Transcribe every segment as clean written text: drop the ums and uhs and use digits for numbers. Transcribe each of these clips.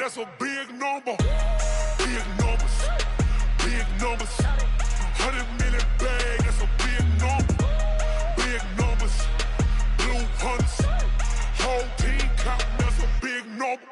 that's a big number. Big numbers, big numbers. 100 million bag, that's a big number. Big numbers, blue hunters. Whole team counting, that's a big number.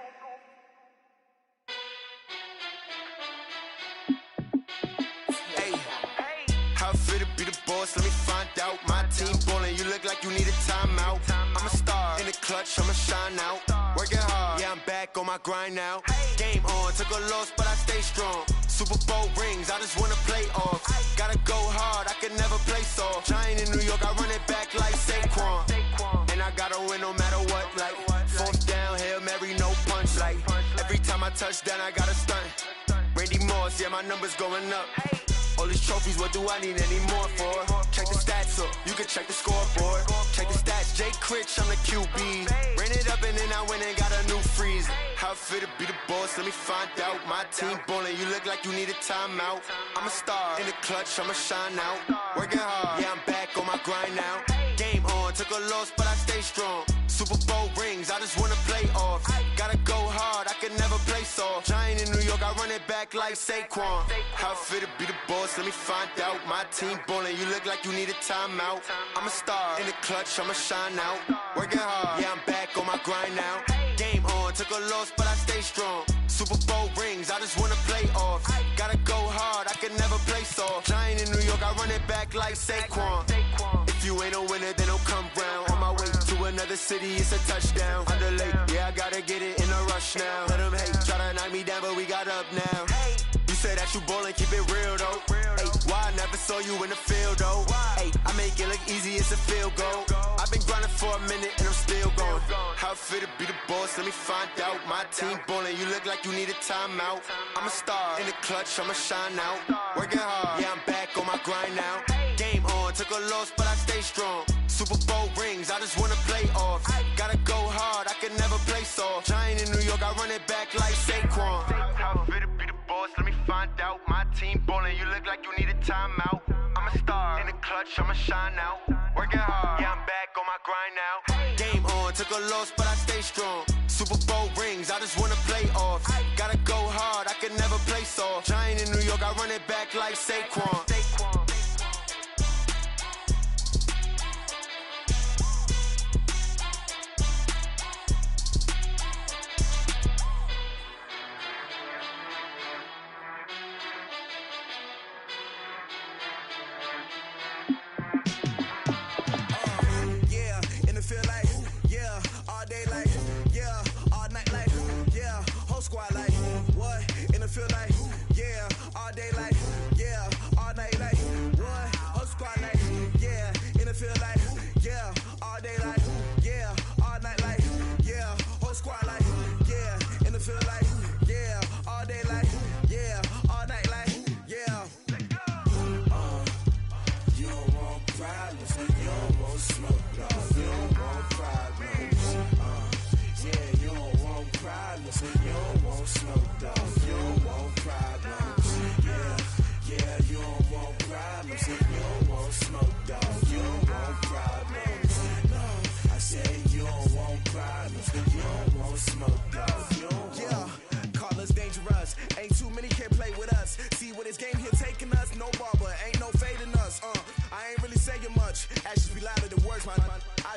How fit to be the boss? Let me find out. My team ballin', you look like you need a timeout. I'm a star in the clutch, I'ma shine out. Working hard, yeah, I'm back on my grind now. Game on, took a loss, but I stay strong. Super Bowl rings, I just wanna play off. Gotta go hard, I can never play soft. Giant in New York, I run it back like Saquon. And I gotta win no matter what, like fourth down, Hail Mary, no punch. Like every time I touch down, I gotta stunt. Randy Moss, yeah, my numbers going up. All these trophies, what do I need any more for? Check the stats up, you can check the scoreboard. Check the stats, Jay Critch, I'm the QB. Ran it up and then I went and got a new freeze. How fit to be the boss, let me find out. My team ballin', you look like you need a timeout. I'm a star in the clutch, I'ma shine out. Working hard, yeah, I'm back on my grind now. Game on, took a loss, but I stay strong. Super Bowl rings, I just wanna play off. Gotta go hard, I can never play soft. Giant in New York, I run it back like Saquon. How fit to be the boss, let me find out. My team ballin', you look like you need a timeout. I'm a star in the clutch, I'ma shine out. Working hard, yeah, I'm back on my grind now. Game on, took a loss, but I stay strong. Super Bowl rings, I just wanna play off. Gotta go hard, I can never play soft. Giant in New York, I run it back like Saquon. If you ain't a winner, then don't come round. On my way to another city, it's a touchdown. Underlay, yeah, I gotta get it in a rush now. Let them hate, try to knock me down, but we got up now. You say that you ballin', keep it real though. Ay, why I never saw you in the field though? Ay, I make it look easy, it's a field goal. I've been grinding for a minute and I'm still going. How fit to be the boss, let me find out. My team ballin', you look like you need a timeout. I'm a star in the clutch, I'ma shine out. Working hard, yeah, I'm back on my grind now. Game on, took a loss, but I stay strong. Super Bowl rings, I just wanna play off. Gotta go hard, I can never play soft. Giant in New York, I run it back like Saquon. How fit to be the boss, let me find out. My team ballin', you look like you need a timeout. I'm a star in the clutch, I'ma shine out. Working hard, yeah, I'm back on my grind now. Game on, took a loss, but I stay strong. Super Bowl rings, I just wanna play off. Gotta go hard, I can never play soft. Giant in New York, I run it back like Saquon.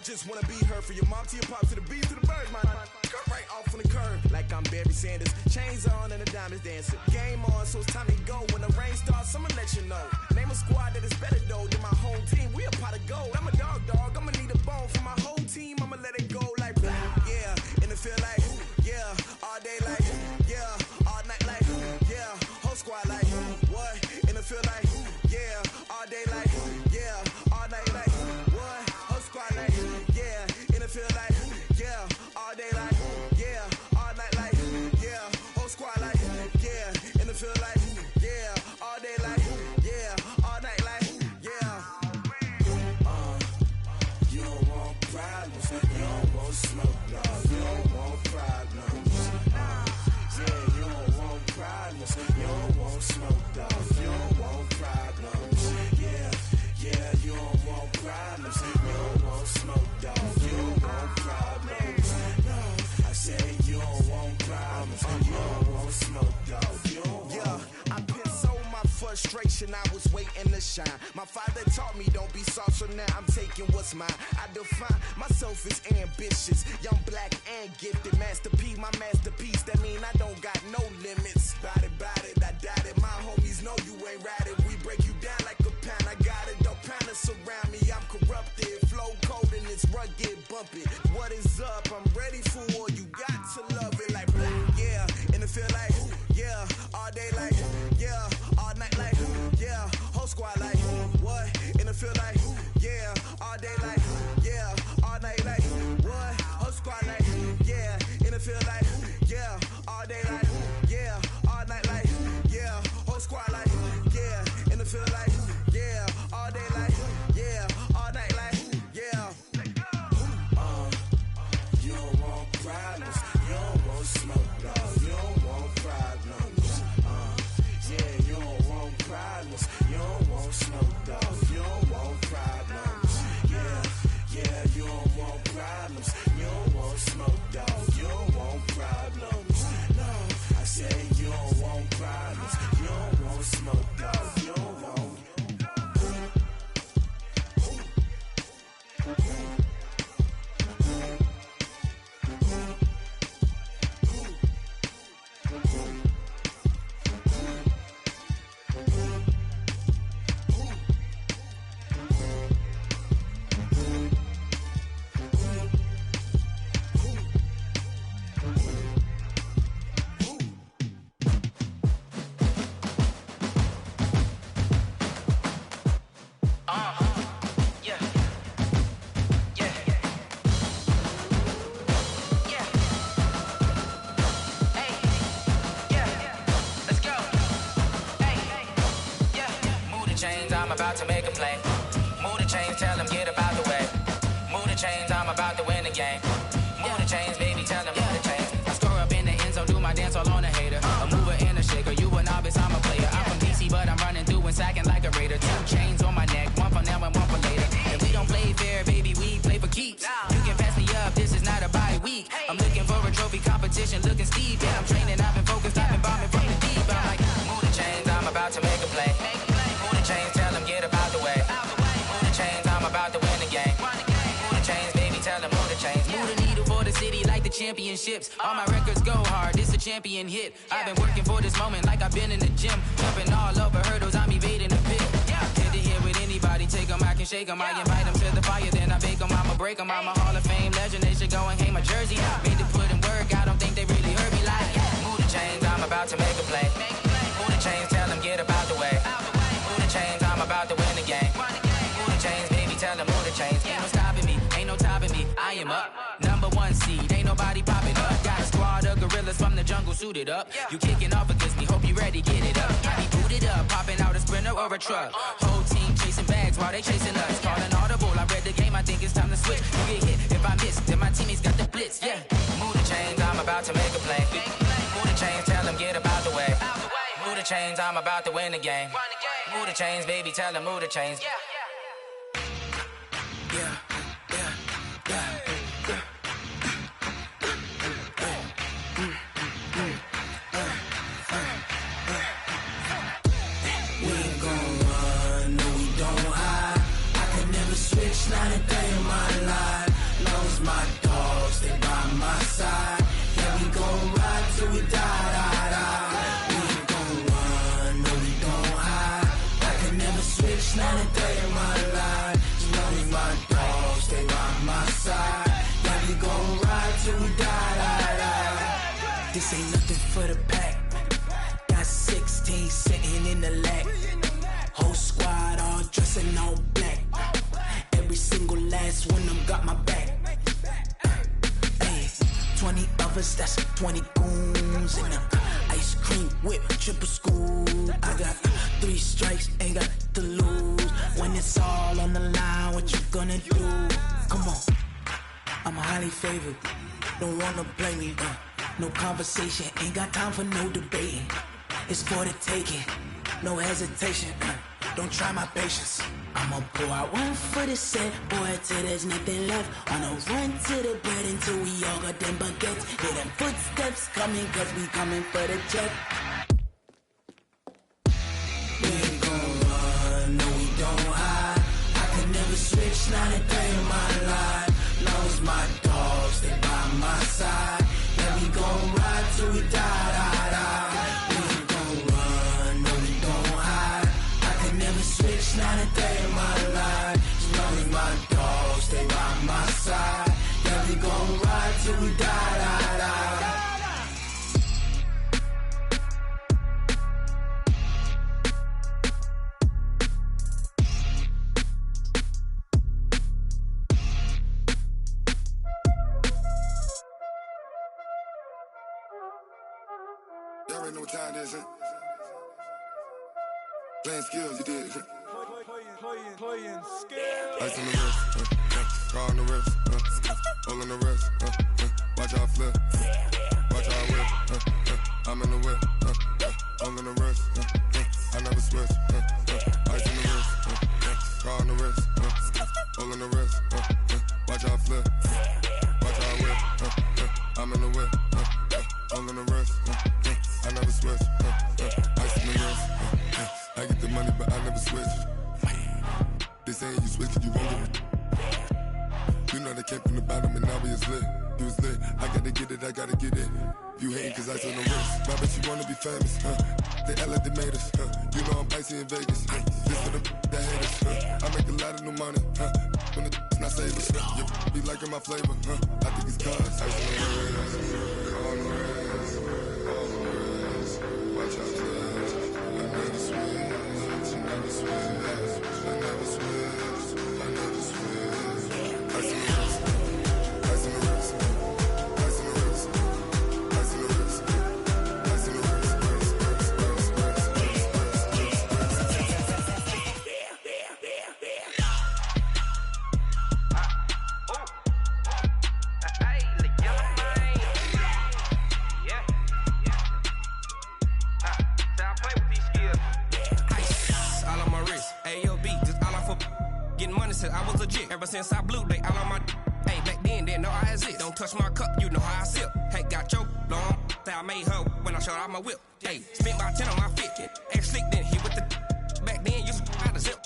Just wanna be her for your mom to your pop to the beat to the birds, man. Cut right off on the curb like I'm Barry Sanders. Chains on and the diamonds dancing. Game on, so it's time to go. When the rain starts, I'ma let you know. Name a squad that is better though than my home team. We a pot of gold. I'm a dog. I'ma need a bone for my whole team. I'ma let it go like yeah. In the field like yeah. All day like yeah. All night like yeah. Whole squad like what? In the field like yeah. All day like yeah. All night like what? Whole squad like yeah. In the field like yeah. All day like yeah. All night like yeah. Whole squad like yeah. In the field like yeah. All day like yeah. All night like yeah. You don't want problems. You don't want smoke, no. You don't want problems. Yeah, you don't want problems. You don't want smoke, dog. You don't want problems. Yeah, you don't want problems. You don't want smoke, dog. You don't want problems. No, I said you don't want problems. You don't mother taught me don't be soft, so now I'm taking what's mine. I define myself as ambitious, young, black, and gifted. Master P, my masterpiece. That mean I don't got no limits. Bout it, I doubt it. My homies know you ain't ratted. We break you down like a pound. I got it, don't pound us around me. I'm corrupted, flow cold and it's rugged, bumpy. What is up? I'm ready for war. You got to love it like yeah, and it feel like yeah, all day like yeah, all night like yeah, whole squad like what? And it feel like yeah, all day like yeah, all night like what? Whole squad like yeah, and it feel like yeah, all day like yeah, all night like yeah, whole squad like yeah, and it feel like yeah, all day like yeah, all night like yeah. You don't want problems, you don't want smoke, dog. You don't want problems. Yeah, you don't want problems, you don't want smoke, dog. You don't want problems. Yeah, you don't want problems, you don't want smoke, dog. You don't want problems. No, I say you don't want problems, you don't want smoke, dog. You don't want. I'm about to make a play. Move the chains, tell them get up out the way. Move the chains, I'm about to win the game. Move the chains, baby, tell them move the chains. I score up in the end zone, do my dance all on a hater. A mover and a shaker, you a novice, I'm a player. I'm from DC, but I'm running through and sacking like a raider. 2 chains on my neck, one for now and one for later. If we don't play fair, baby, we play for keeps. You can pass me up, this is not a bye week. I'm looking for a trophy competition, looking steep. Yeah, I'm training, I've been focused, I've been bombing from the deep. I'm like, move the chains, I'm about to make a play. Move the chains, tell them get up out the way. Move the chains, I'm about to win the game. Move the chains, baby, tell them move the chains. Move the needle for the city like the championships. All my records go hard, this a champion hit. I've been working for this moment like I've been in the gym. Jumping all over hurdles, I'm evading the pit. Head to head with anybody, take them, I can shake them. I invite them to the fire, then I bake them, I'ma break them. I'm a Hall of Fame legend, they should go and hang my jersey. Made to put in work, I don't think they really heard me like move the chains, I'm about to make a play. Move the chains, tell them get up out the way. Move the chains, I'm about to win the game. Move the chains, baby, tell them move the chains. Ain't no stopping me, ain't no topping me, I am up. Number 1 seed, ain't nobody popping up. Got a squad of gorillas from the jungle suited up. You kicking off against me, hope you ready, get it up. I be booted up, popping out a Sprinter or a truck. Whole team chasing bags while they chasing us. Calling audible, I read the game, I think it's time to switch. You get hit, if I miss, then my teammates got the blitz, yeah. Move the chains, I'm about to make a play. Move the chains, tell them get up out the way. Move the chains, I'm about to win the game. Move the chains, baby, tell them move the chains. Not a day in my life, long as my dogs stay by my side. Yeah, we gon' ride till we die. We ain't gon' run, no we don't hide. I can never switch, not a day in my life. As long as my dogs stay by my side. Yeah, we gon' ride till we die. This ain't nothing for the pack. Got 16 sitting in the lap. Whole squad all dressing all black. Every single last one of them got my back. 20 of us, that's 20 goons. And ice cream whip, triple scoop. I got 3 strikes, ain't got to lose. When it's all on the line, what you gonna do? Come on, I'm highly favored. Don't wanna blame me. No conversation, ain't got time for no debating. It's for the taking, no hesitation. Don't try my patience. I'ma pour out one for the set, boy, till there's nothing left. On a run to the bread until we all got them baguettes. Hear them footsteps coming, cause we coming for the check. We ain't gon' run, no we don't hide. already know what time it is, huh? Playing skills, you did. Playing skills. Ice on the wrist, car on the wrist, hole in the wrist, watch how I flip, watch how I whip, I'm in the whip, hole in the wrist, I never switch, ice on the wrist, car on the wrist, hole in the wrist, watch how I flip, watch how I whip, I'm in the whip, hole in the wrist, I never switch, ice on the wrist, I get the money but I never switch. They saying you switch it, you won't get it. You know they came from the bottom and now we is lit. You was lit, I gotta get it, I gotta get it. You hating cause ice on the wrist. My bitch, you wanna be famous, They act like they made us, You know I'm icy in Vegas, This for the that hate us, I make a lot of new money, When the not save us, You be liking my flavor, I think it's cause ice on the wrist, on the wrist, on the wrist. Watch out, flash, I never switch, I never switch. I never switch, I never switch. Ice in the wrist, ice in the wrist, ice in the wrist, ice in the wrist, ice in the wrist, I was legit ever since I blew they all on my hey back then didn't know I exist. Don't touch my cup, you know how I sip. Hey, got your long that I made her when I showed out my whip. Hey, spent about 10 on my fit. Ex slick then hit with the back then used to out the zip.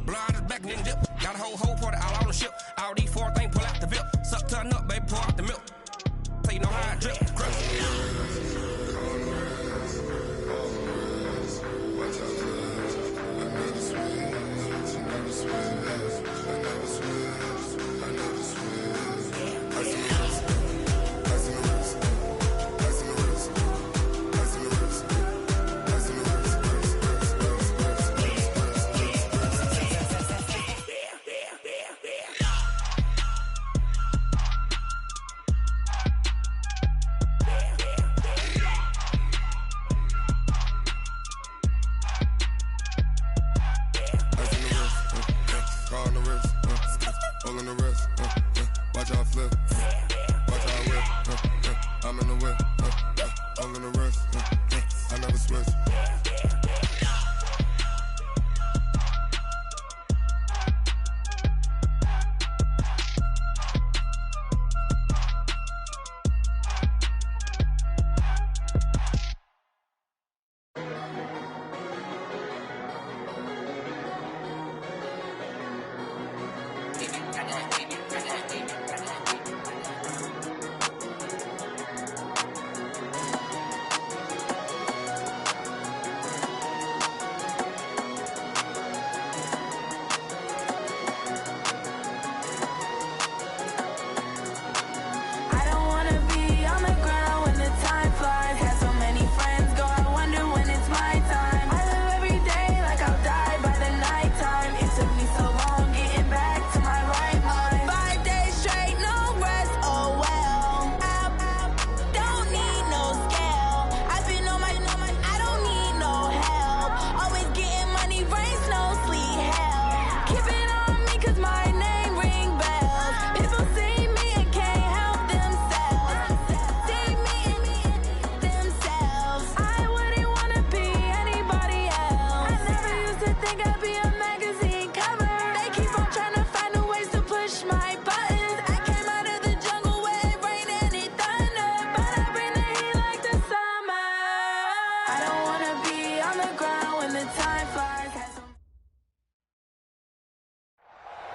Blow out his back then dip. Got a whole party all on the ship. All these four things pull out the VIP. Suck turn up, baby, pour out the milk. So you know how I drip. Crush.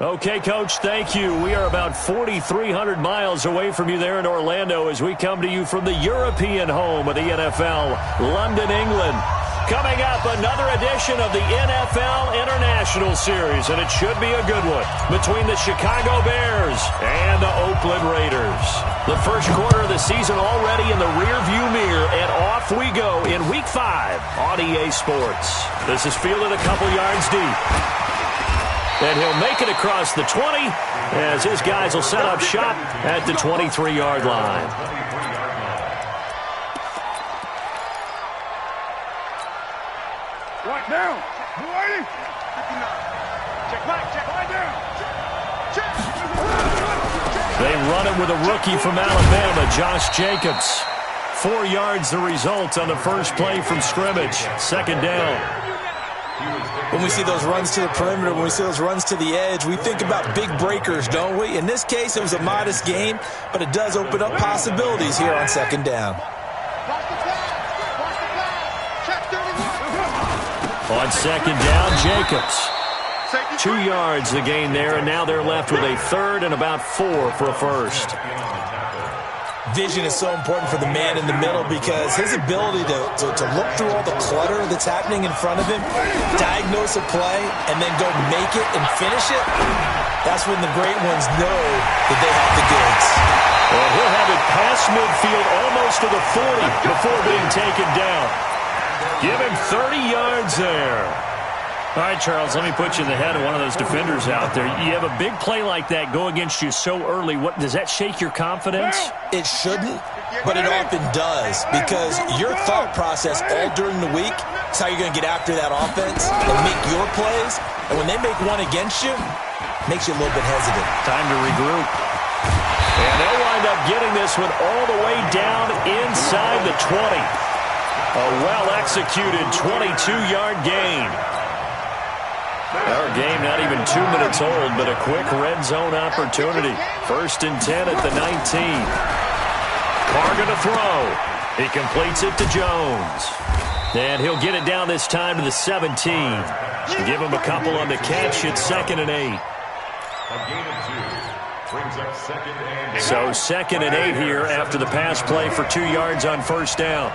Okay, Coach, thank you. We are about 4,300 miles away from you there in Orlando as we come to you from the European home of the NFL, London, England. Coming up, another edition of the NFL International Series, and it should be a good one, between the Chicago Bears and the Oakland Raiders. The first quarter of the season already in the rearview mirror, and off we go in Week 5 on EA Sports. This is fielded a couple yards deep. And he'll make it across the 20 as his guys will set up shop at the 23-yard line. down. Boy. Check down. They run it with a rookie from Alabama, Josh Jacobs. 4 yards the result on the first play from scrimmage. Second down. When we see those runs to the perimeter, when we see those runs to the edge, we think about big breakers, don't we? In this case, it was a modest gain, but it does open up possibilities here on second down. On second down, Jacobs. 2 yards the gain there, and now they're left with a third and about 4 for a first. Vision is so important for the man in the middle because his ability to look through all the clutter that's happening in front of him, diagnose a play, and then go make it and finish it, that's when the great ones know that they have the goods. Well, he'll have it past midfield almost to the 40 before being taken down. Give him 30 yards there. All right, Charles, let me put you in the head of one of those defenders out there. You have a big play like that go against you so early. What does that shake your confidence? It shouldn't, but it often does because your thought process all during the week is how you're going to get after that offense and make your plays. And when they make one against you, it makes you a little bit hesitant. Time to regroup. And they'll wind up getting this one all the way down inside the 20. A well-executed 22-yard gain. Our game not even 2 minutes old, but a quick red zone opportunity. 1st and 10 at the 19. Carr going to throw. He completes it to Jones. And he'll get it down this time to the 17. Give him a couple on the catch. It's 2nd and 8. A gain of 2. Brings up 2nd and 8. So 2nd and 8 here after the pass play for 2 yards on first down.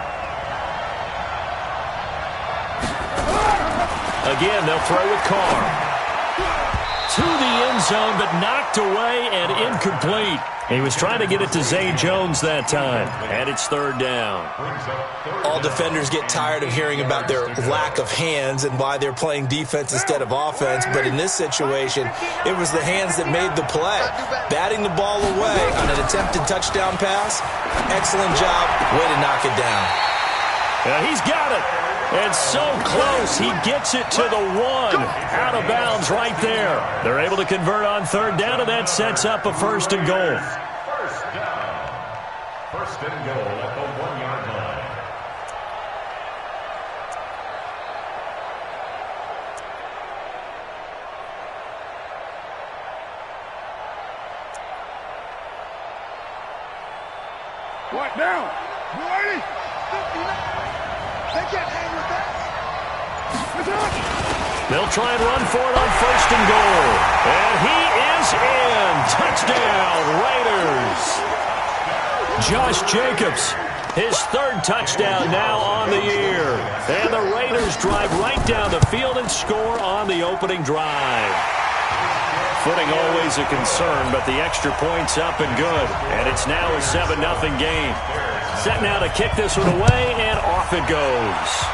Again, they'll throw with Carr. To the end zone, but knocked away and incomplete. He was trying to get it to Zay Jones that time. And it's 3rd down. All defenders get tired of hearing about their lack of hands and why they're playing defense instead of offense. But in this situation, it was the hands that made the play. Batting the ball away on an attempted touchdown pass. Excellent job. Way to knock it down. Yeah, he's got it. And so close, he gets it to the 1. Out of bounds right there. They're able to convert on 3rd down, and that sets up a 1st and goal. 1st down. 1st and goal at the 1-yard line. What now? Ready? They can't hang with that. They'll try and run for it on 1st and goal. And he is in. Touchdown, Raiders. Josh Jacobs, his 3rd touchdown now on the year. And the Raiders drive right down the field and score on the opening drive. Footing always a concern, but the extra point's up and good. And it's now a 7-0 game. Set now to kick this one away, and off it goes.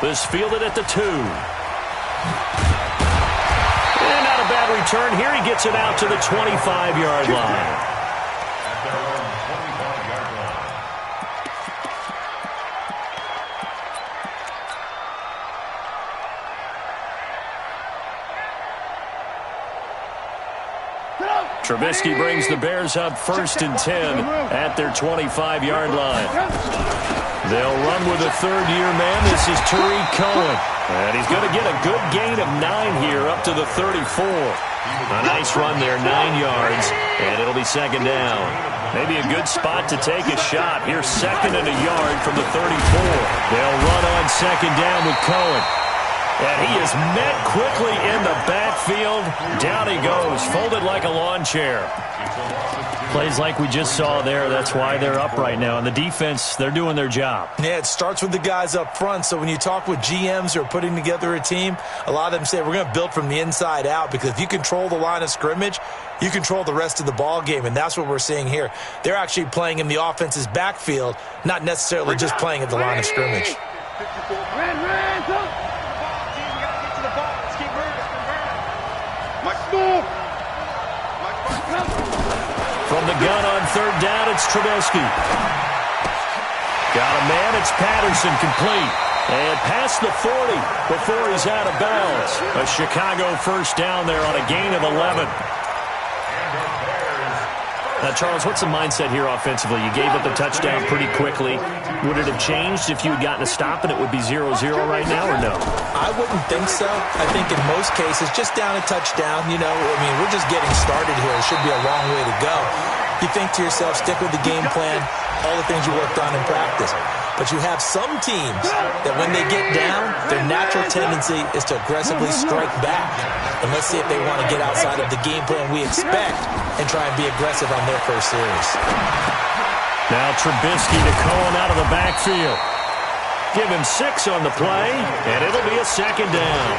This fielded at the 2. And not a bad return. Here he gets it out to the 25-yard line. Trubisky brings the Bears up 1st and 10 at their 25-yard line. They'll run with a 3rd-year man. This is Tariq Cohen. And he's going to get a good gain of 9 here up to the 34. A nice run there, 9 yards, and it'll be 2nd down. Maybe a good spot to take a shot. Here's 2nd and a yard from the 34. They'll run on 2nd down with Cohen. And he is met quickly in the backfield. Down he goes, folded like a lawn chair. Plays like we just saw there. That's why they're up right now. And the defense, they're doing their job. Yeah, it starts with the guys up front. So when you talk with GMs who are putting together a team, a lot of them say we're going to build from the inside out, because if you control the line of scrimmage, you control the rest of the ball game. And that's what we're seeing here. They're actually playing in the offense's backfield, not necessarily just playing at the line of scrimmage. From the gun on 3rd down, it's Trubisky. Got a man, it's Patterson, complete. And past the 40 before he's out of bounds. A Chicago first down there on a gain of 11. Now, Charles, what's the mindset here offensively? You gave up a touchdown pretty quickly. Would it have changed if you had gotten a stop and it would be 0-0 right now, or no? I wouldn't think so. I think in most cases, just down a touchdown, we're just getting started here. It should be a long way to go. You think to yourself, stick with the game plan, all the things you worked on in practice. But you have some teams that when they get down, their natural tendency is to aggressively strike back. And let's see if they want to get outside of the game plan we expect and try and be aggressive on their first series. Now Trubisky to Cohen out of the backfield. Give him 6 on the play, and it'll be a second down.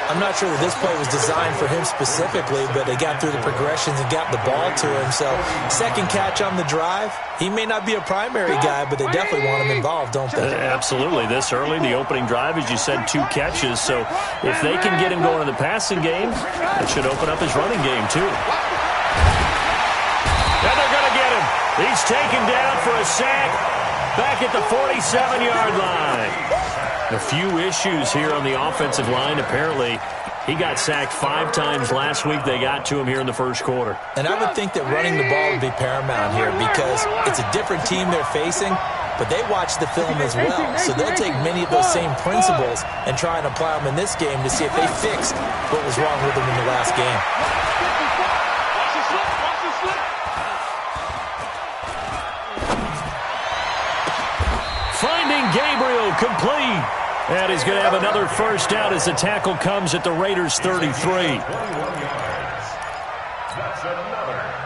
I'm not sure that this play was designed for him specifically, but they got through the progressions and got the ball to him. So second catch on the drive. He may not be a primary guy, but they definitely want him involved, don't they? Absolutely. This early, the opening drive, as you said, 2 catches. So if they can get him going in the passing game, it should open up his running game too. And they're going to get him. He's taken down for a sack back at the 47-yard line. A few issues here on the offensive line. Apparently, he got sacked 5 times last week. They got to him here in the first quarter. And I would think that running the ball would be paramount here because it's a different team they're facing, but they watch the film as well. So they'll take many of those same principles and try and apply them in this game to see if they fixed what was wrong with them in the last game. Finding Gabriel complete. And he's going to have another first down as the tackle comes at the Raiders' 33.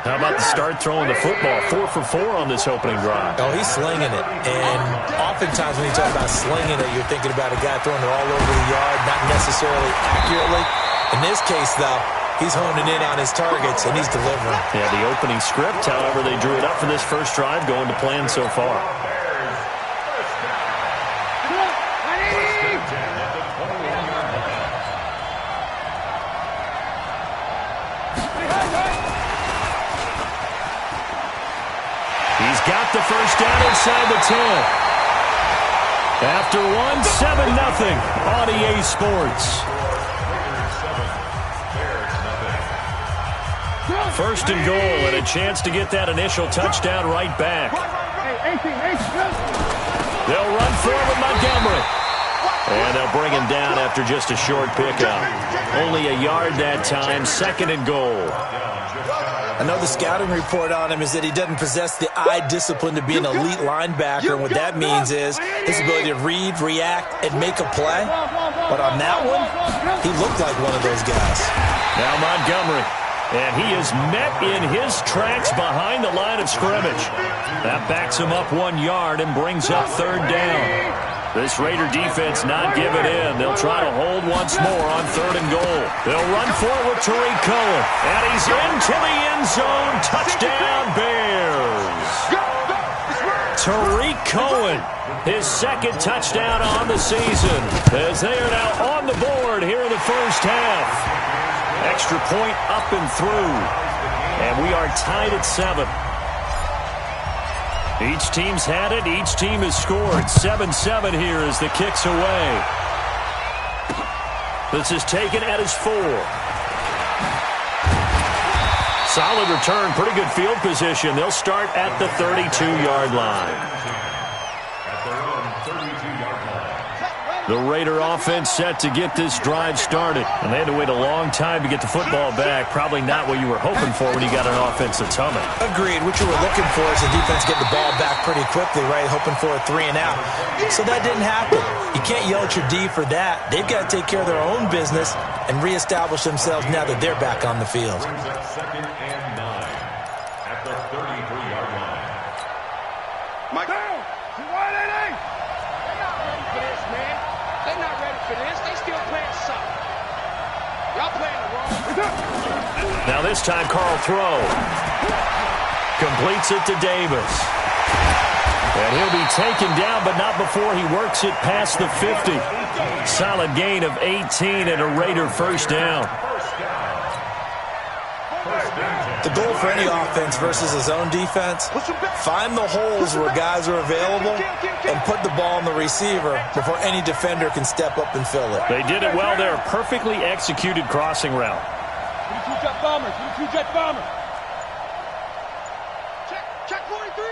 How about the start throwing the football? 4 for 4 on this opening drive. Oh, he's slinging it. And oftentimes when you talk about slinging it, you're thinking about a guy throwing it all over the yard, not necessarily accurately. In this case, though, he's honing in on his targets, and he's delivering. Yeah, the opening script, however, they drew it up for this first drive, going to plan so far. Got the first down inside the 10. After 7-0 on EA Sports. First and goal and a chance to get that initial touchdown right back. They'll run forward Montgomery. And they'll bring him down after just a short pickup. Only a yard that time, second and goal. I know the scouting report on him is that he doesn't possess the eye discipline to be an elite linebacker. And what that means is his ability to read, react, and make a play. But on that one, he looked like one of those guys. Now Montgomery. And he is met in his tracks behind the line of scrimmage. That backs him up 1 yard and brings up third down. This Raider defense not giving in. They'll try to hold once more on third and goal. They'll run forward Tariq Cohen. And he's into the end zone. Touchdown, Bears. Tariq Cohen, his second touchdown on the season, as they are now on the board here in the first half. Extra point up and through. And we are tied at 7. Each team's had it. Each team has scored. 7-7 here as the kick's away. This is taken at his 4. Solid return. Pretty good field position. They'll start at the 32-yard line. The Raider offense set to get this drive started. And they had to wait a long time to get the football back. Probably not what you were hoping for when you got an offense that's humming. Agreed. What you were looking for is the defense get the ball back pretty quickly, right? Hoping for a 3 and out. So that didn't happen. You can't yell at your D for that. They've got to take care of their own business and reestablish themselves now that they're back on the field. Second and 9 at the 33-yard line. Mike. They're not ready for this. They still playing soft. Y'all playing the wrong. Now this time, Carl throw. Completes it to Davis. And he'll be taken down, but not before he works it past the 50. Solid gain of 18 and a Raider first down. The goal for any offense versus a zone defense, find the holes where guys are available and put the ball on the receiver before any defender can step up and fill it. They did it well there. Perfectly executed crossing route. 22 jet bomber. 22 jet bomber. Check 43.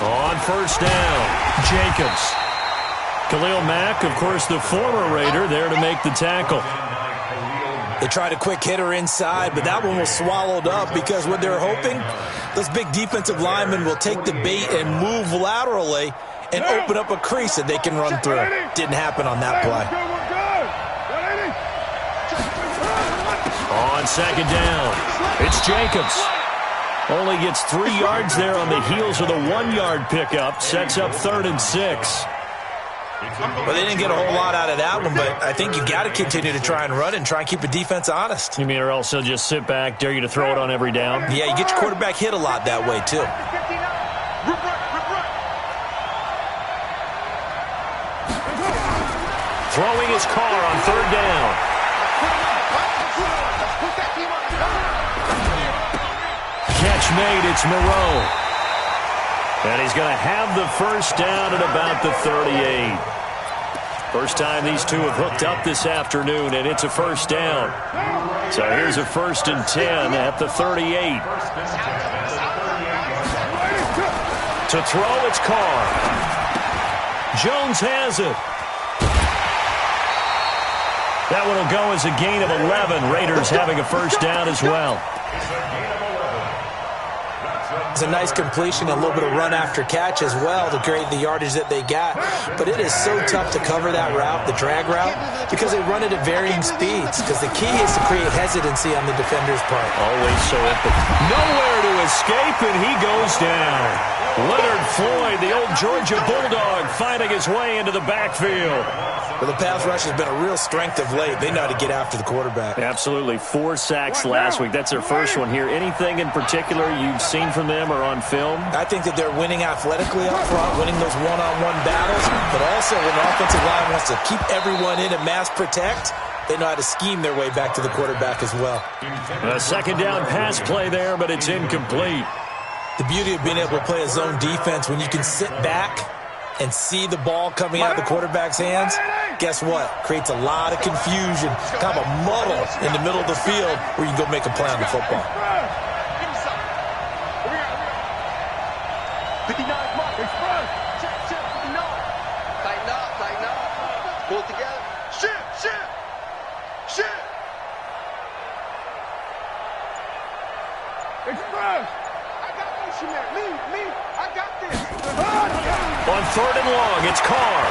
On first down, Jacobs. Khalil Mack, of course, the former Raider, there to make the tackle. They tried a quick hitter inside, but that one was swallowed up because what they're hoping, those big defensive linemen will take the bait and move laterally and open up a crease that they can run through. Didn't happen on that play. On second down, it's Jacobs. Only gets 3 yards there on the heels of the 1-yard pickup. Sets up 3rd and 6. Well, they didn't get a whole lot out of that one, but I think you got to continue to try and run and try and keep the defense honest. You mean, or else they'll just sit back, dare you to throw it on every down? Yeah, you get your quarterback hit a lot that way, too. Throwing his car on 3rd down. Catch made, it's Moreau. And he's going to have the first down at about the 38. First time these two have hooked up this afternoon, and it's a first down. So here's a 1st and 10 at the 38. To throw, it's Carr. Jones has it. That one will go as a gain of 11. Raiders having a first down as well. It's a nice completion and a little bit of run after catch as well to create the yardage that they got. But it is so tough to cover that route, the drag route, because they run it at varying speeds. Because the key is to create hesitancy on the defender's part. Always so open. Nowhere to escape, and he goes down. Leonard Floyd, the old Georgia Bulldog, finding his way into the backfield. Well, the pass rush has been a real strength of late. They know how to get after the quarterback. Absolutely. 4 sacks last week. That's their first one here. Anything in particular you've seen from them or on film? I think that they're winning athletically up front, winning those one-on-one battles, but also when the offensive line wants to keep everyone in and mass protect, they know how to scheme their way back to the quarterback as well. A second down pass play there, but it's incomplete. The beauty of being able to play a zone defense when you can sit back and see the ball coming out of the quarterback's hands, guess what? Creates a lot of confusion, kind of a muddle in the middle of the field where you can go make a play on the football. 59 mark. Express. Check 59. Tighten up. Pull it together. Shit. Express. I got this, man. Me. I got this. On 3rd and long, it's Carr.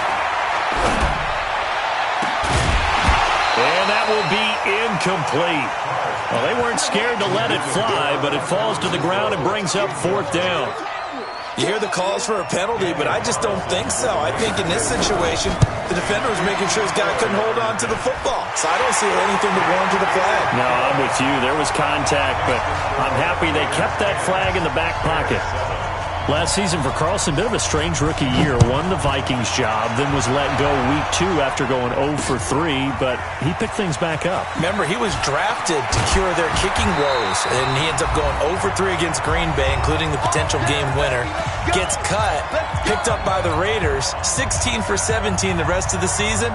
And that will be incomplete. Well, they weren't scared to let it fly, but it falls to the ground and brings up 4th down. You hear the calls for a penalty, but I just don't think so. I think in this situation, the defender was making sure his guy couldn't hold on to the football. So I don't see anything to warrant to the flag. No, I'm with you. There was contact, but I'm happy they kept that flag in the back pocket. Last season for Carlson, bit of a strange rookie year. Won the Vikings job, then was let go week 2 after going 0 for 3, but he picked things back up. Remember, he was drafted to cure their kicking woes, and he ends up going 0 for 3 against Green Bay, including the potential game winner. Gets cut, picked up by the Raiders, 16 for 17 the rest of the season.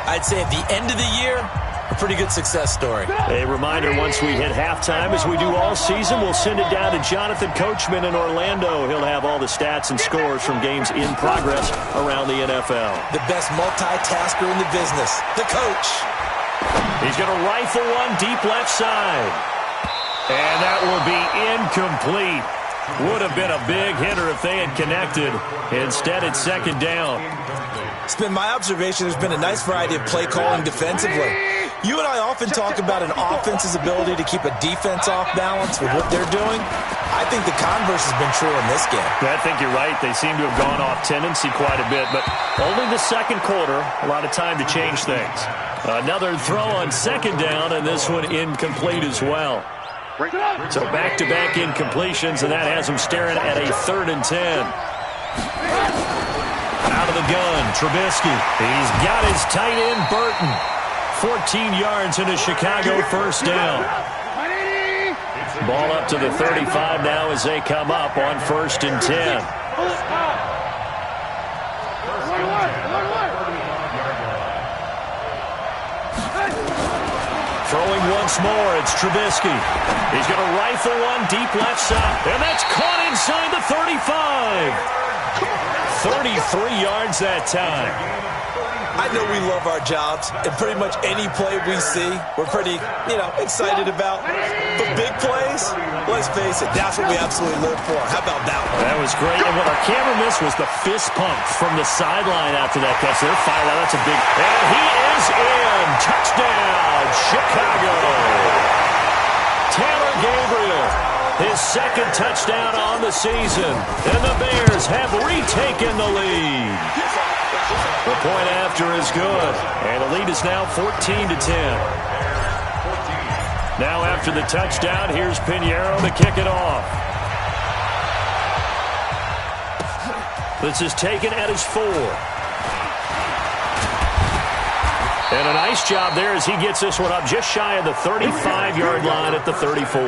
I'd say at the end of the year, a pretty good success story. A reminder, once we hit halftime, as we do all season, we'll send it down to Jonathan Coachman in Orlando. He'll have all the stats and scores from games in progress around the NFL. The best multitasker in the business, the coach. He's going to rifle one deep left side. And that will be incomplete. Would have been a big hitter if they had connected. Instead, it's 2nd down. It's been my observation there's been a nice variety of play calling defensively. You and I often talk about an offense's ability to keep a defense off balance with what they're doing. I think the converse has been true in this game. I think you're right. They seem to have gone off tendency quite a bit, but only the 2nd quarter, a lot of time to change things. Another throw on 2nd down, and this one incomplete as well. So back-to-back incompletions, and that has him staring at a 3rd and 10. Out of the gun, Trubisky. He's got his tight end, Burton. 14 yards and a Chicago first down. Ball up to the 35 now as they come up on 1st and 10. Throwing once more, it's Trubisky. He's going to rifle one deep left side, and that's caught inside the 35. 33 yards that time. I know we love our jobs, and pretty much any play we see, we're pretty, excited about. But big plays, let's face it, that's what we absolutely live for. How about that one? That was great. And what our camera missed was the fist pump from the sideline after that catch. They're fired out. That's a big... And he is in. Touchdown, Chicago. Taylor Gabriel, his second touchdown on the season. And the Bears have retaken the lead. The point after is good, and the lead is now 14-10. Now after the touchdown, here's Pinheiro to kick it off. This is taken at his 4. And a nice job there as he gets this one up just shy of the 35-yard line at the 34.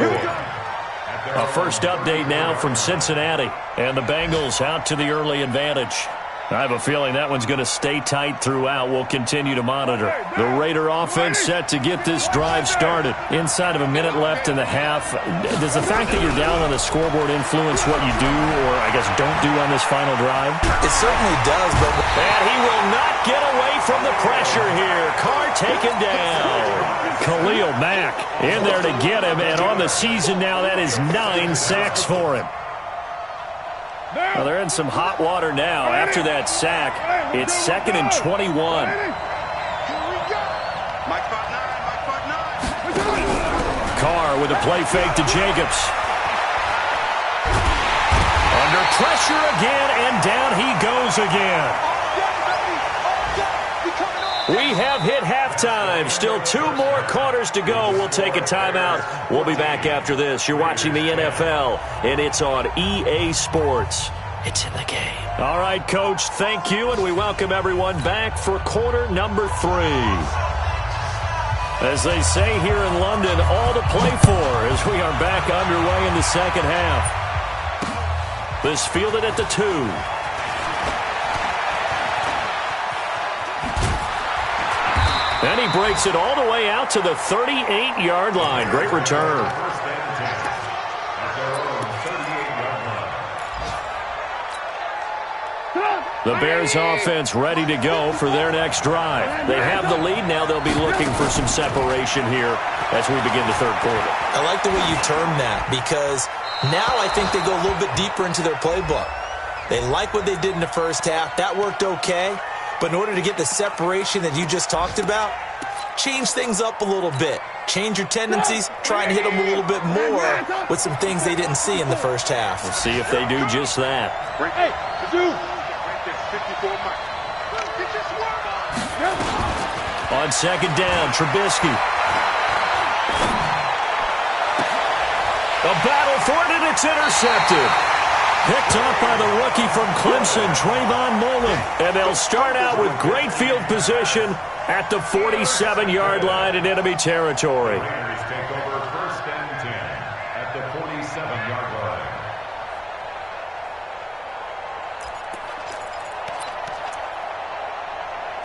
A first update now from Cincinnati, and the Bengals out to the early advantage. I have a feeling that one's going to stay tight throughout. We'll continue to monitor. The Raider offense set to get this drive started. Inside of a minute left in the half. Does the fact that you're down on the scoreboard influence what you do, or I guess don't do on this final drive? It certainly does, but... And he will not get away from the pressure here. Carr taken down. Khalil Mack in there to get him, and on the season now, that is 9 sacks for him. Well, they're in some hot water now. After that sack, it's 2nd and 21. Carr with a play fake to Jacobs. Under pressure again, and down he goes again. We have hit halftime. Still 2 more quarters to go. We'll take a timeout. We'll be back after this. You're watching the NFL, and it's on EA Sports. It's in the game. All right, Coach, thank you, and we welcome everyone back for quarter number 3. As they say here in London, all to play for as we are back underway in the second half. This fielded at the 2. And he breaks it all the way out to the 38-yard line. Great return. The Bears offense ready to go for their next drive. They have the lead. Now they'll be looking for some separation here as we begin the third quarter. I like the way you term that, because now I think they go a little bit deeper into their playbook. They like what they did in the first half. That worked okay. But in order to get the separation that you just talked about, change things up a little bit. Change your tendencies, try and hit them a little bit more with some things they didn't see in the first half. We'll see if they do just that. On second down, Trubisky. A battle for it, and it's intercepted. Picked up by the rookie from Clemson, Trayvon Mullen. And they'll start out with great field position at the 47-yard line in enemy territory. Take over 1st and 10 at the 47-yard line.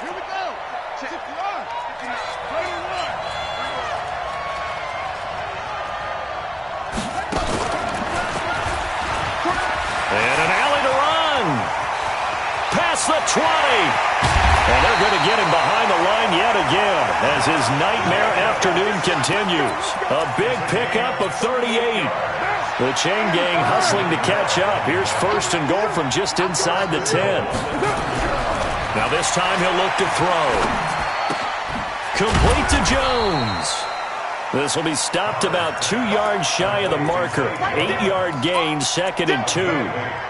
Here we go. Check the arm. And an alley to run. Past the 20. And they're going to get him behind the line yet again as his nightmare afternoon continues. A big pickup of 38. The chain gang hustling to catch up. Here's 1st and goal from just inside the 10. Now this time he'll look to throw. Complete to Jones. This will be stopped about 2 yards shy of the marker. 8-yard gain, 2nd and 2.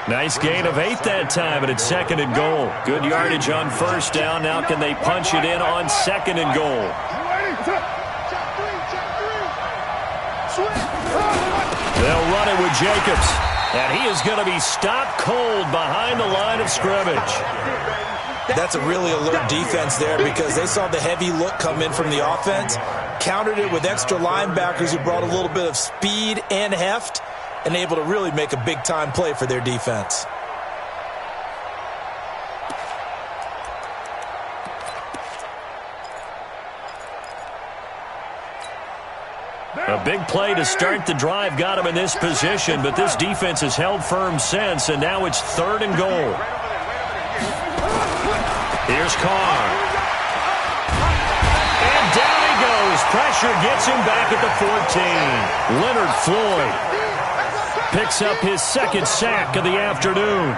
Nice gain of 8 that time, and it's 2nd and goal. Good yardage on 1st down. Now can they punch it in on 2nd and goal? They'll run it with Jacobs. And he is going to be stopped cold behind the line of scrimmage. That's a really alert defense there because they saw the heavy look come in from the offense, countered it with extra linebackers who brought a little bit of speed and heft, and able to really make a big-time play for their defense. A big play to start the drive got him in this position, but this defense has held firm since, and now it's 3rd and goal. Here's Carr. And down he goes. Pressure gets him back at the 14. Leonard Floyd picks up his 2nd sack of the afternoon.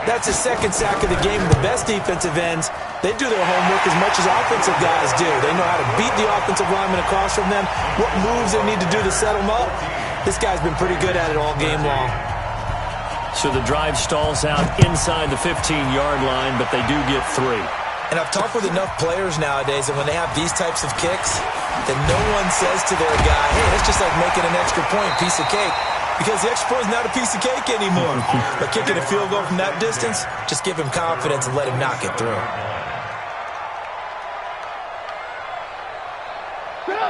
That's his 2nd sack of the game. The best defensive ends, they do their homework as much as offensive guys do. They know how to beat the offensive lineman across from them, what moves they need to do to set them up. This guy's been pretty good at it all game long. So the drive stalls out inside the 15-yard line, but they do get 3. And I've talked with enough players nowadays, and when they have these types of kicks, that no one says to their guy, hey, that's just like making an extra point, piece of cake. Because the extra point is not a piece of cake anymore. But kicking a field goal from that distance, just give him confidence and let him knock it through.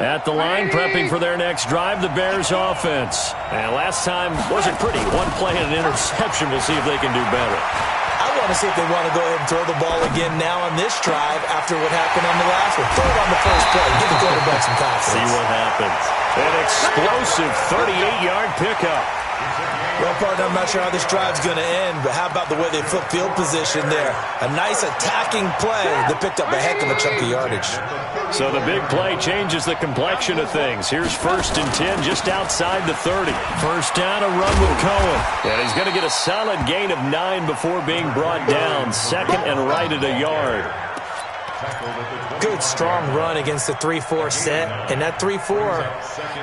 At the line, prepping for their next drive, the Bears offense. And last time wasn't pretty. 1 play and an interception. We'll see if they can do better. I want to see if they want to go ahead and throw the ball again now on this drive after what happened on the last one. Throw it on the first play. Give the quarterback some confidence. See what happens. An explosive 38-yard pickup. Well, partner, I'm not sure how this drive's going to end, but how about the way they flip field position there? A nice attacking play that picked up a heck of a chunk of yardage. So the big play changes the complexion of things. Here's 1st and 10 just outside the 30. First down, a run with Cohen. And he's going to get a solid gain of 9 before being brought down. 2nd and right at a yard. Good, strong run against the 3-4 set. And that 3-4,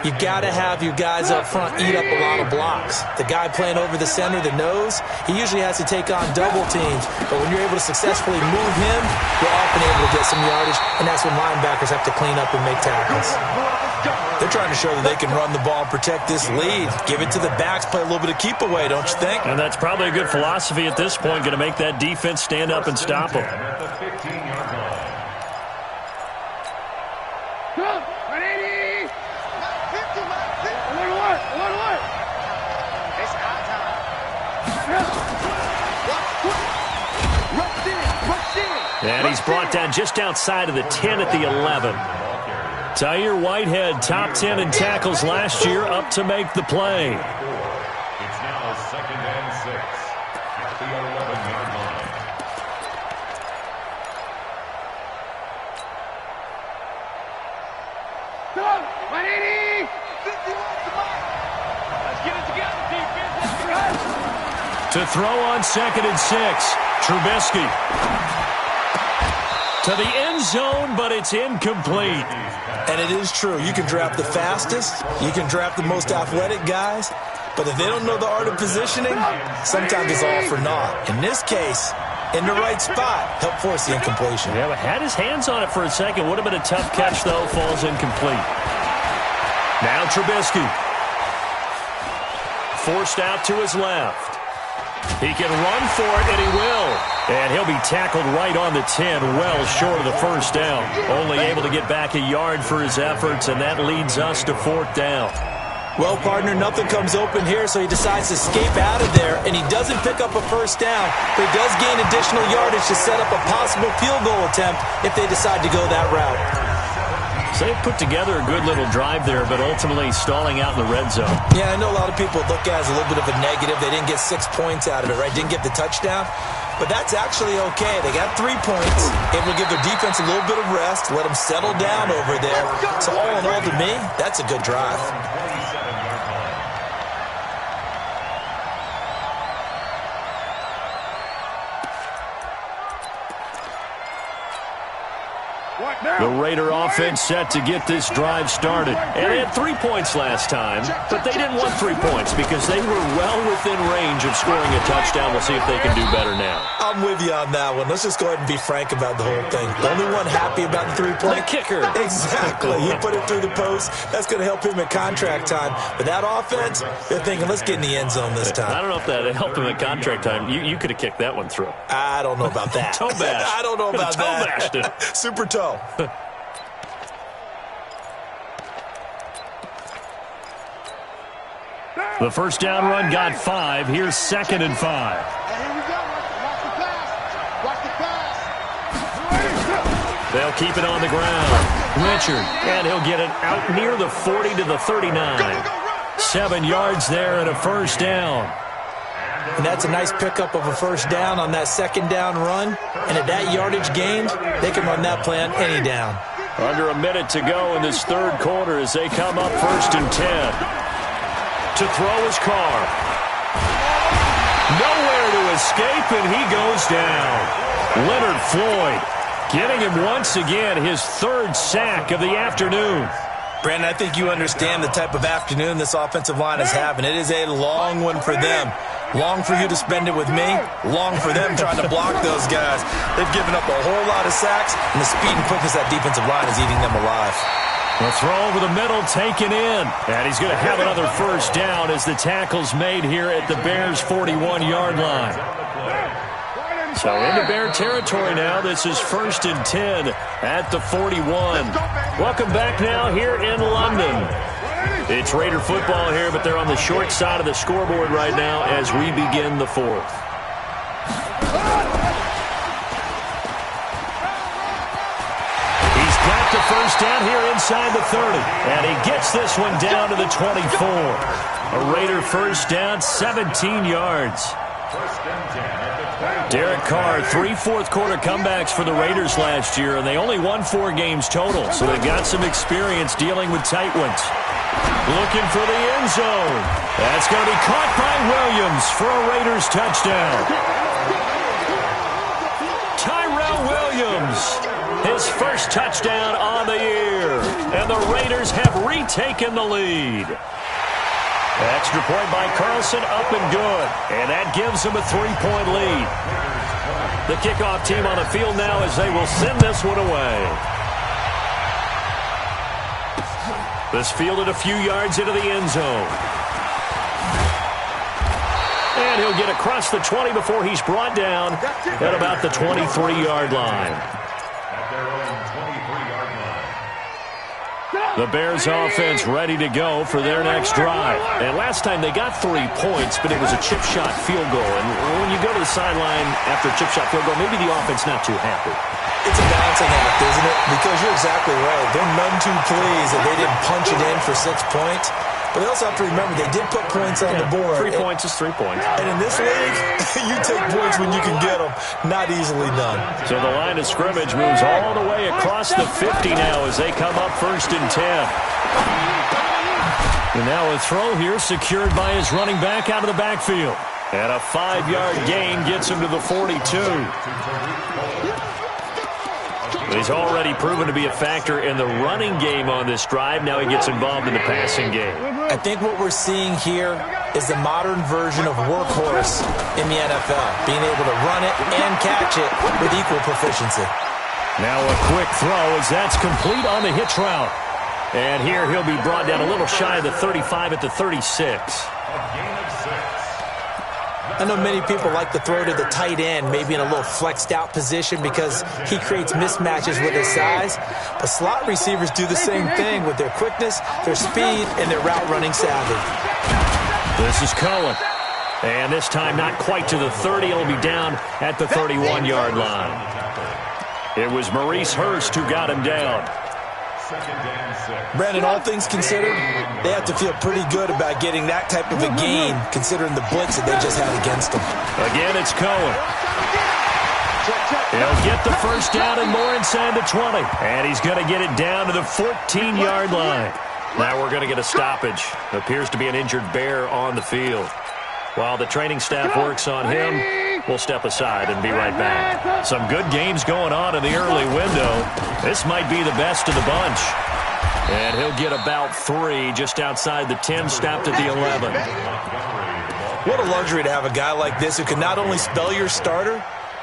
you've got to have your guys up front eat up a lot of blocks. The guy playing over the center, the nose, he usually has to take on double teams. But when you're able to successfully move him, you're often able to get some yardage, and that's when linebackers have to clean up and make tackles. They're trying to show that they can run the ball and protect this lead. Give it to the backs, play a little bit of keep away, don't you think? And that's probably a good philosophy at this point, going to make that defense stand up and stop them. And he's brought down just outside of the 10 at the 11. Tahir Whitehead, top 10 in tackles last year, up to make the play. It's now 2nd and 6 at the 11-yard line. Let's get it together, defense. To throw on 2nd and 6, Trubisky. To the end zone, but it's incomplete. And it is true. You can draft the fastest. You can draft the most athletic guys. But if they don't know the art of positioning, sometimes it's all for naught. In this case, in the right spot, help force the incompletion. Yeah, but had his hands on it for a second. Would have been a tough catch, though. Falls incomplete. Now Trubisky. Forced out to his left. He can run for it, and he will. And he'll be tackled right on the 10, well short of the first down. Only able to get back a yard for his efforts, and that leads us to 4th down. Well, partner, nothing comes open here, so he decides to escape out of there, and he doesn't pick up a first down, but he does gain additional yardage to set up a possible field goal attempt if they decide to go that route. So they put together a good little drive there, but ultimately stalling out in the red zone. Yeah, I know a lot of people look at it as a little bit of a negative. They didn't get 6 points out of it, right? Didn't get the touchdown. But that's actually okay. They got 3 points. Able to give their defense a little bit of rest, let them settle down over there. So all in all, to me, that's a good drive. The Raider offense set to get this drive started. And they had 3 points last time, but they didn't want 3 points because they were well within range of scoring a touchdown. We'll see if they can do better now. I'm with you on that one. Let's just go ahead and be frank about the whole thing. The only one happy about the 3-point? The kicker. Exactly. He put it through the post. That's going to help him at contract time. But that offense, they're thinking, let's get in the end zone this time. I don't know if that helped him at contract time. You could have kicked that one through. I don't know about that. Toe bash. I don't know about toe that. Bashed it. Super toe. The first down run got 5. Here's 2nd and 5. Here we go. Watch the pass. Watch the pass. They'll keep it on the ground. Richard, and he'll get it out near the 40 to the 39. 7 yards there and a first down. And that's a nice pickup of a first down on that second down run. And at that yardage gained, they can run that play on any down. Under a minute to go in this third quarter as they come up 1st and 10. To throw his Carr. Nowhere to escape, and he goes down. Leonard Floyd getting him once again his 3rd sack of the afternoon. Brandon, I think you understand the type of afternoon this offensive line is having. It is a long one for them. Long for you to spend it with me. Long for them trying to block those guys. They've given up a whole lot of sacks, and the speed and quickness of that defensive line is eating them alive. The throw over the middle taken in. And he's going to have another first down as the tackle's made here at the Bears' 41-yard line. So into Bear territory now. This is 1st and 10 at the 41. Welcome back now here in London. It's Raider football here, but they're on the short side of the scoreboard right now as we begin the 4th. The first down here inside the 30. And he gets this one down to the 24. A Raider first down, 17 yards. Derek Carr, 3 fourth-quarter comebacks for the Raiders last year, and they only won 4 games total, so they've got some experience dealing with tight ones. Looking for the end zone. That's going to be caught by Williams for a Raiders touchdown. Tyrell Williams. His first touchdown on the year. And the Raiders have retaken the lead. Extra point by Carlson, up and good. And that gives them a 3-point lead. The kickoff team on the field now as they will send this one away. This fielded a few yards into the end zone. And he'll get across the 20 before he's brought down at about the 23-yard line. The Bears offense ready to go for their next drive. And last time they got 3 points, but it was a chip shot field goal. And when you go to the sideline after a chip shot field goal, maybe the offense not too happy. It's a balancing act, isn't it? Because you're exactly right. They're none too pleased that they didn't punch it in for 6 points. But they also have to remember they did put points on the board. 3 points is 3 points. And in this league, you take points when you can get them. Not easily done. So the line of scrimmage moves all the way across the 50 now as they come up 1st and 10. And now a throw here secured by his running back out of the backfield. And a 5-yard gain gets him to the 42. He's already proven to be a factor in the running game on this drive. Now he gets involved in the passing game. I think what we're seeing here is the modern version of workhorse in the NFL, being able to run it and catch it with equal proficiency. Now a quick throw as that's complete on the hitch route. And here he'll be brought down a little shy of the 35 at the 36. I know many people like to throw to the tight end, maybe in a little flexed out position because he creates mismatches with his size. But slot receivers do the same thing with their quickness, their speed, and their route running savvy. This is Cohen. And this time not quite to the 30. It'll be down at the 31-yard line. It was Maurice Hurst who got him down. Brandon, all things considered, they have to feel pretty good about getting that type of a gain considering the blitz that they just had against them. Again, it's Cohen. He'll get the first down and more inside the 20. And he's going to get it down to the 14-yard line. Now we're going to get a stoppage. Appears to be an injured Bear on the field. While the training staff works on him, We'll step aside and be right back. Some good games going on in the early window. This might be the best of the bunch. And he'll get about 3 just outside the 10, stopped at the 11. What a luxury to have a guy like this who can not only spell your starter,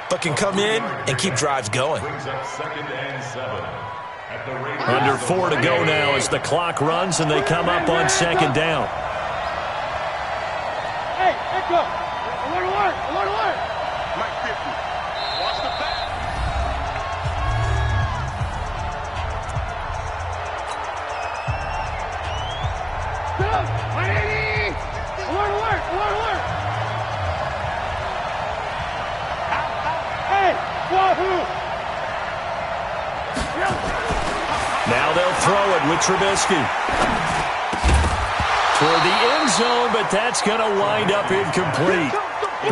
but can come in and keep drives going. Under 4 to go now as the clock runs and they come up on second down. Hey, let's go. Alert. Mike 50. Watch the back. Alert. Hey, Wahoo. Now they'll throw it with Trubisky. Toward the end zone, but that's going to wind up incomplete.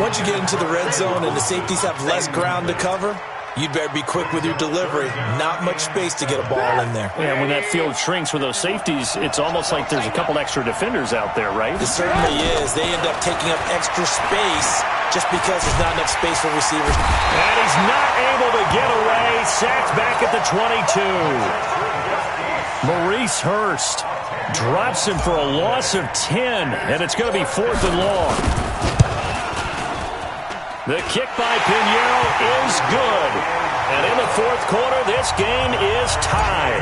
Once you get into the red zone and the safeties have less ground to cover, you'd better be quick with your delivery. Not much space to get a ball in there. Yeah, when that field shrinks with those safeties, it's almost like there's a couple extra defenders out there, right? It certainly is. They end up taking up extra space just because there's not enough space for receivers. And he's not able to get away. Sacked back at the 22. Maurice Hurst drops him for a loss of 10, and it's going to be 4th and long. The kick by Pinheiro is good. And in the 4th quarter, this game is tied.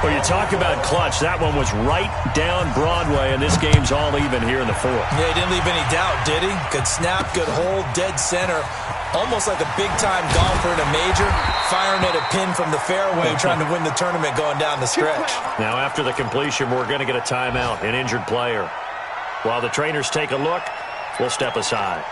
Well, you talk about clutch. That one was right down Broadway, and this game's all even here in the 4th. Yeah, he didn't leave any doubt, did he? Good snap, good hold, dead center. Almost like a big-time golfer in a major, firing at a pin from the fairway, trying to win the tournament going down the stretch. Now, after the completion, we're going to get a timeout, an injured player. While the trainers take a look, we'll step aside.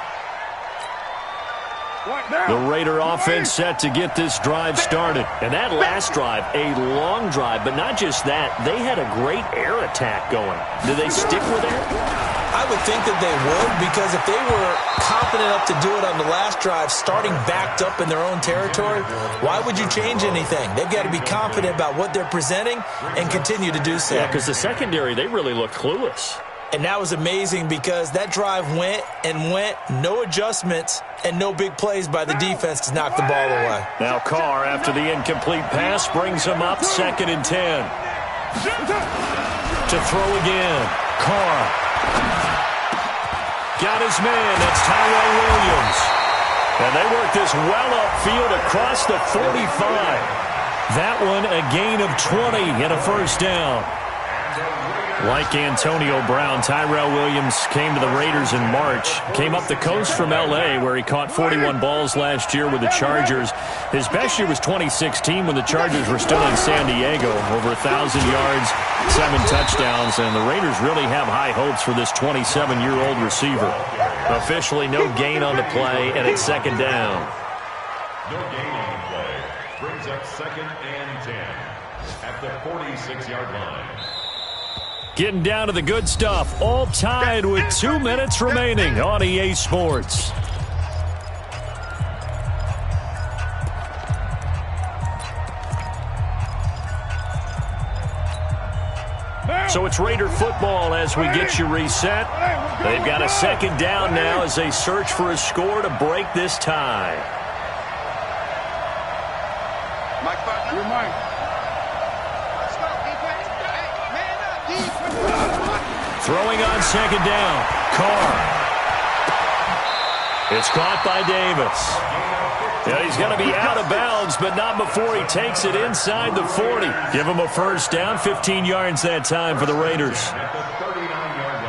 The Raider offense set to get this drive started. And that last drive, a long drive, but not just that. They had a great air attack going. Do they stick with that? I would think that they would, because if they were confident enough to do it on the last drive, starting backed up in their own territory, why would you change anything? They've got to be confident about what they're presenting and continue to do so. Yeah, because the secondary, they really look clueless. And that was amazing because that drive went, no adjustments, and no big plays by the defense to knock the ball away. Now Carr, after the incomplete pass, brings him up 2nd and 10. To throw again. Carr. Got his man. That's Tyrell Williams. And they work this well upfield across the 45. That one a gain of 20 and a 1st down. Like Antonio Brown, Tyrell Williams came to the Raiders in March. Came up the coast from L.A., where he caught 41 balls last year with the Chargers. His best year was 2016 when the Chargers were still in San Diego. Over 1,000 yards, 7 touchdowns, and the Raiders really have high hopes for this 27-year-old receiver. Officially no gain on the play, and it's 2nd down. No gain on the play. Brings up 2nd and 10 at the 46-yard line. Getting down to the good stuff. All tied with 2 minutes remaining on EA Sports. So it's Raider football as we get you reset. They've got a 2nd down now as they search for a score to break this tie. Mike Butler. You're Mike. Throwing on 2nd down. Carr. It's caught by Davis. Yeah, he's going to be out of bounds, but not before he takes it inside the 40. Give him a 1st down, 15 yards that time for the Raiders. At the 39-yard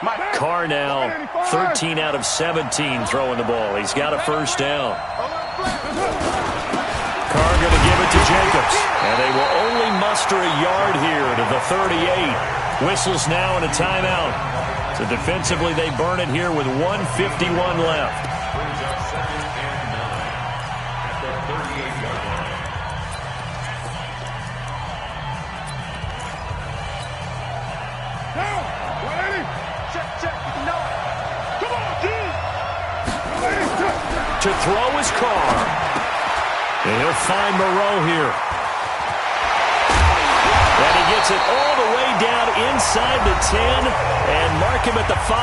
line. Carr now 13 out of 17 throwing the ball. He's got a 1st down. Carr going to give it to Jacobs. And they will only muster a yard here to the 38. Whistles now and a timeout. So defensively they burn it here with 1:51 left. Brings up 2nd and 9 at the 38-yard line. Now, ready? Check. No. Come on, dude. To throw is Carr. And he'll find Moreau here. And he gets it all the way down inside the 10 and mark him at the 5.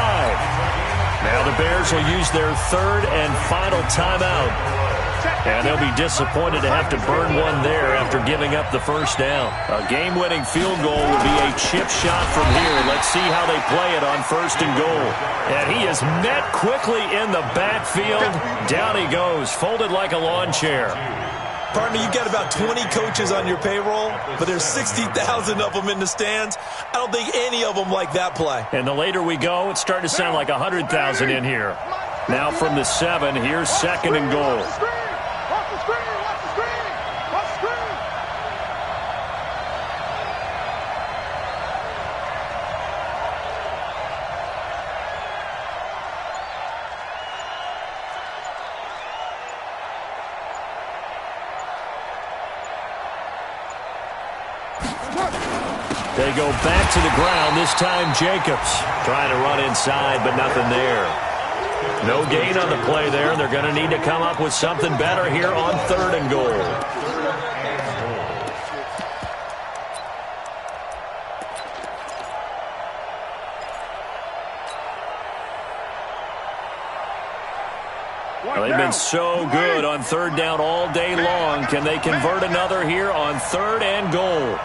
Now the Bears will use their third and final timeout. And they'll be disappointed to have to burn one there after giving up the first down. A game-winning field goal would be a chip shot from here. Let's see how they play it on first and goal. And he is met quickly in the backfield. Down he goes, folded like a lawn chair. Partner, you've got about 20 coaches on your payroll, but there's 60,000 of them in the stands. I don't think any of them like that play. And the later we go, it's starting to sound like 100,000 in here. Now from the 7, here's second and goal. They go back to the ground, this time Jacobs. Trying to run inside, but nothing there. No gain on the play there. They're going to need to come up with something better here on third and goal. Well, they've been so good on third down all day long. Can they convert another here on third and goal?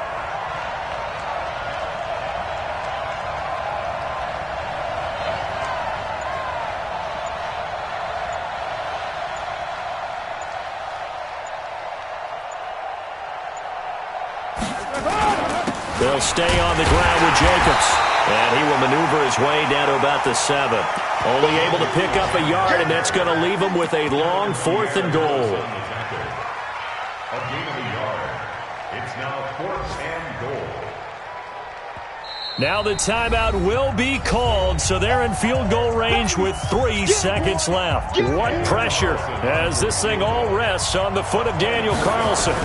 They'll stay on the ground with Jacobs. And he will maneuver his way down to about the 7. Only able to pick up a yard, and that's going to leave him with a long fourth and goal. A gain of a yard. It's now fourth and goal. Now the timeout will be called, so they're in field goal range with 3 seconds left. What pressure as this thing all rests on the foot of Daniel Carlson.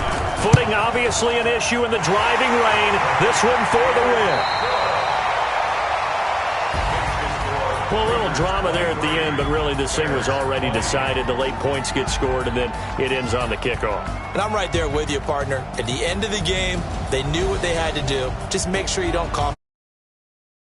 Footing obviously an issue in the driving rain. This one for the win. Well, a little drama there at the end, but really this thing was already decided. The late points get scored, and then it ends on the kickoff. And I'm right there with you, partner. At the end of the game, they knew what they had to do. Just make sure you don't call.